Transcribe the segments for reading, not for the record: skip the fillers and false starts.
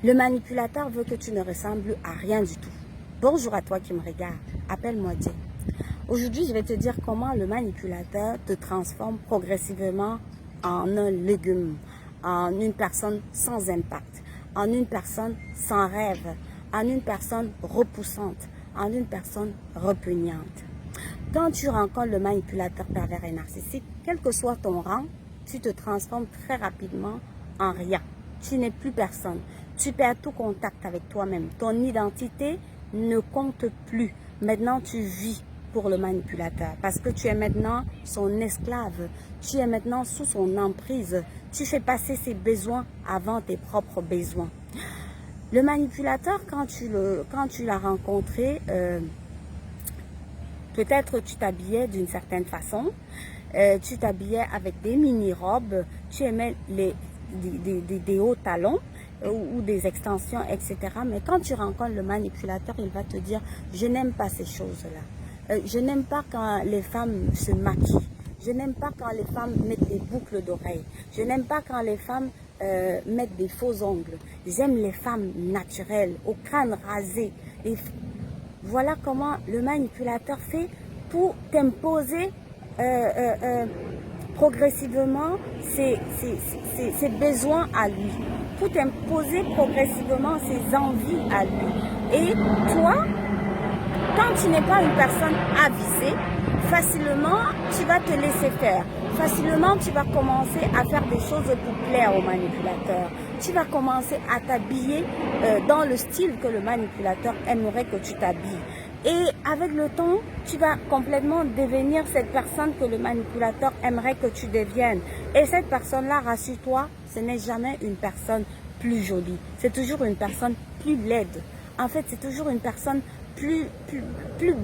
Le manipulateur veut que tu ne ressembles à rien du tout. Bonjour à toi qui me regarde, appelle-moi Dieu. Aujourd'hui, je vais te dire comment le manipulateur te transforme progressivement en un légume, en une personne sans impact, en une personne sans rêve, en une personne repoussante, en une personne repugnante. Quand tu rencontres le manipulateur pervers et narcissique, quel que soit ton rang, tu te transformes très rapidement en rien. Tu n'es plus personne. Tu perds tout contact avec toi-même. Ton identité ne compte plus. Maintenant, tu vis pour le manipulateur parce que tu es maintenant son esclave. Tu es maintenant sous son emprise. Tu fais passer ses besoins avant tes propres besoins. Le manipulateur, quand tu l'as rencontré, peut-être tu t'habillais d'une certaine façon, tu t'habillais avec des mini-robes, tu aimais des hauts talons ou des extensions, etc. Mais quand tu rencontres le manipulateur, il va te dire, je n'aime pas ces choses-là. Je n'aime pas quand les femmes se maquillent. Je n'aime pas quand les femmes mettent des boucles d'oreilles. Je n'aime pas quand les femmes mettent des faux ongles. J'aime les femmes naturelles, au crâne rasé. Et voilà comment le manipulateur fait pour t'imposer progressivement ses besoins à lui, pour t'imposer progressivement ses envies à lui. Et toi, quand tu n'es pas une personne avisée, facilement tu vas te laisser faire. Facilement tu vas commencer à faire des choses pour plaire au manipulateur. Tu vas commencer à t'habiller dans le style que le manipulateur aimerait que tu t'habilles. Et avec le temps, tu vas complètement devenir cette personne que le manipulateur aimerait que tu deviennes. Et cette personne-là, rassure-toi, ce n'est jamais une personne plus jolie. C'est toujours une personne plus laide. En fait, c'est toujours une personne plus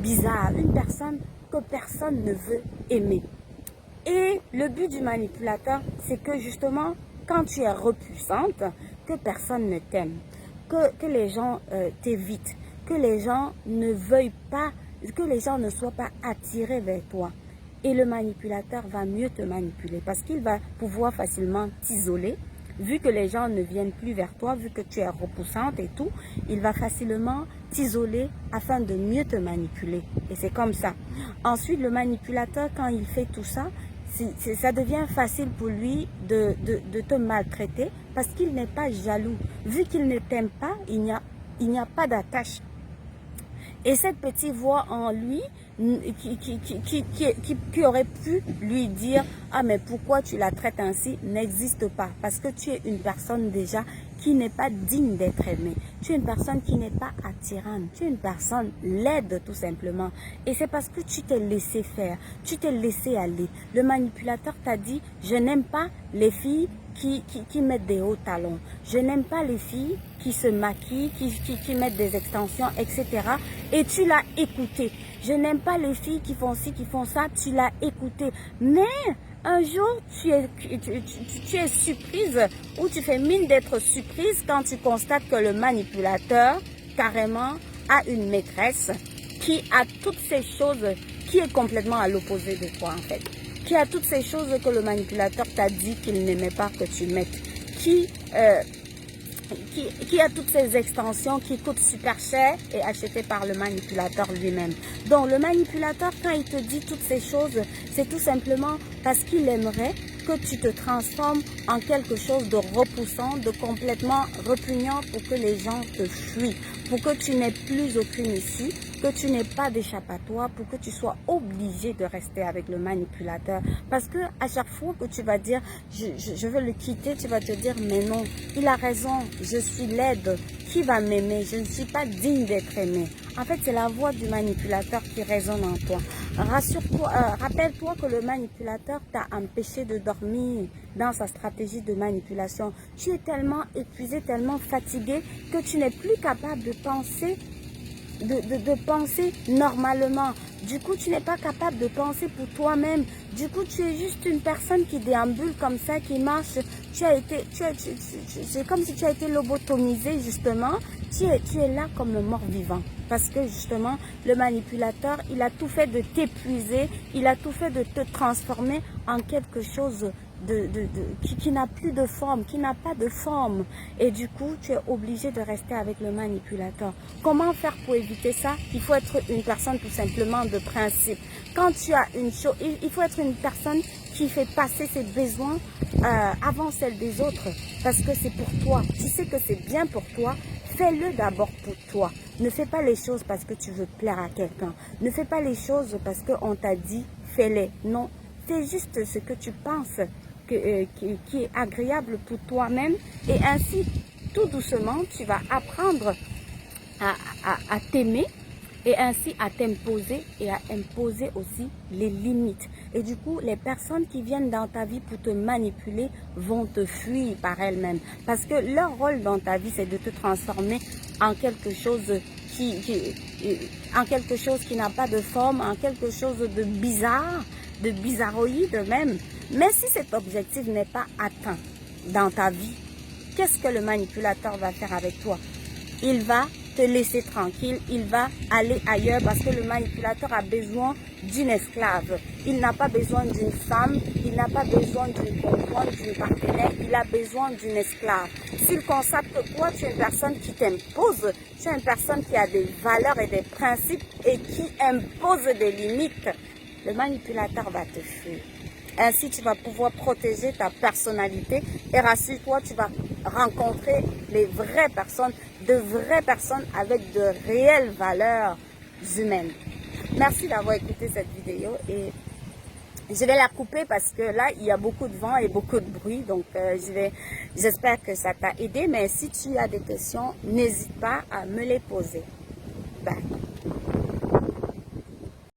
bizarre, une personne que personne ne veut aimer. Et le but du manipulateur, c'est que justement, quand tu es repoussante, que personne ne t'aime, que les gens t'évitent, que les gens ne veuillent pas, que les gens ne soient pas attirés vers toi. Et le manipulateur va mieux te manipuler parce qu'il va pouvoir facilement t'isoler. Vu que les gens ne viennent plus vers toi, vu que tu es repoussante et tout, il va facilement t'isoler afin de mieux te manipuler. Et c'est comme ça. Ensuite, le manipulateur, quand il fait tout ça, ça devient facile pour lui de te maltraiter parce qu'il n'est pas jaloux. Vu qu'il ne t'aime pas, il n'y a pas d'attache. Et cette petite voix en lui qui aurait pu lui dire « Ah, mais pourquoi tu la traites ainsi ?» n'existe pas. Parce que tu es une personne déjà qui n'est pas digne d'être aimée. Tu es une personne qui n'est pas attirante. Tu es une personne laide tout simplement. Et c'est parce que tu t'es laissé faire. Tu t'es laissé aller. Le manipulateur t'a dit « Je n'aime pas les filles qui mettent des hauts talons. Je n'aime pas les filles qui se maquillent, qui mettent des extensions, etc. » Et tu l'as écouté. Je n'aime pas les filles qui font ci, qui font ça. Tu l'as écouté. Mais un jour, tu es surprise ou tu fais mine d'être surprise quand tu constates que le manipulateur, carrément, a une maîtresse qui a toutes ces choses, qui est complètement à l'opposé de toi en fait. Qui a toutes ces choses que le manipulateur t'a dit qu'il n'aimait pas que tu mettes. Qui a toutes ces extensions qui coûtent super cher et achetées par le manipulateur lui-même. Donc le manipulateur, quand il te dit toutes ces choses, c'est tout simplement parce qu'il aimerait que tu te transformes en quelque chose de repoussant, de complètement repugnant pour que les gens te fuient, pour que tu n'aies plus aucune issue, que tu n'aies pas d'échappatoire, pour que tu sois obligé de rester avec le manipulateur. Parce que à chaque fois que tu vas dire je veux le quitter, tu vas te dire mais non, il a raison, je suis laide, qui va m'aimer, je ne suis pas digne d'être aimée. En fait, c'est la voix du manipulateur qui résonne en toi. Rassure-toi, rappelle-toi que le manipulateur t'a empêché de dormir dans sa stratégie de manipulation. Tu es tellement épuisé, tellement fatigué que tu n'es plus capable de penser penser normalement. Du coup, tu n'es pas capable de penser pour toi-même. Du coup, tu es juste une personne qui déambule comme ça, qui marche. C'est comme si tu as été lobotomisé, justement. Tu es là comme le mort-vivant. Parce que, justement, le manipulateur, il a tout fait de t'épuiser. Il a tout fait de te transformer en quelque chose qui n'a plus de forme, qui n'a pas de forme. Et du coup, tu es obligé de rester avec le manipulateur. Comment faire pour éviter ça? Il faut être une personne tout simplement de principe. Quand tu as une chose, il faut être une personne qui fait passer ses besoins avant celle des autres. Parce que c'est pour toi. Tu sais que c'est bien pour toi. Fais-le d'abord pour toi. Ne fais pas les choses parce que tu veux plaire à quelqu'un. Ne fais pas les choses parce qu'on t'a dit fais-les. Non, fais juste ce que tu penses qui est agréable pour toi-même. Et ainsi, tout doucement, tu vas apprendre à t'aimer et ainsi à t'imposer et à imposer aussi les limites. Et du coup, les personnes qui viennent dans ta vie pour te manipuler vont te fuir par elles-mêmes. Parce que leur rôle dans ta vie, c'est de te transformer en quelque chose en quelque chose qui n'a pas de forme, en quelque chose de bizarre, de bizarroïde même. Mais si cet objectif n'est pas atteint dans ta vie, qu'est-ce que le manipulateur va faire avec toi? Il va te laisser tranquille, il va aller ailleurs parce que le manipulateur a besoin d'une esclave. Il n'a pas besoin d'une femme, il n'a pas besoin d'une conjointe, d'une partenaire, il a besoin d'une esclave. S'il constate que toi, tu es une personne qui t'impose, tu es une personne qui a des valeurs et des principes et qui impose des limites, le manipulateur va te fuir. Ainsi, tu vas pouvoir protéger ta personnalité et rassure-toi, tu vas rencontrer les vraies personnes, de vraies personnes avec de réelles valeurs humaines. Merci d'avoir écouté cette vidéo et je vais la couper parce que là, il y a beaucoup de vent et beaucoup de bruit. Donc, j'espère que ça t'a aidé. Mais si tu as des questions, n'hésite pas à me les poser. Bye.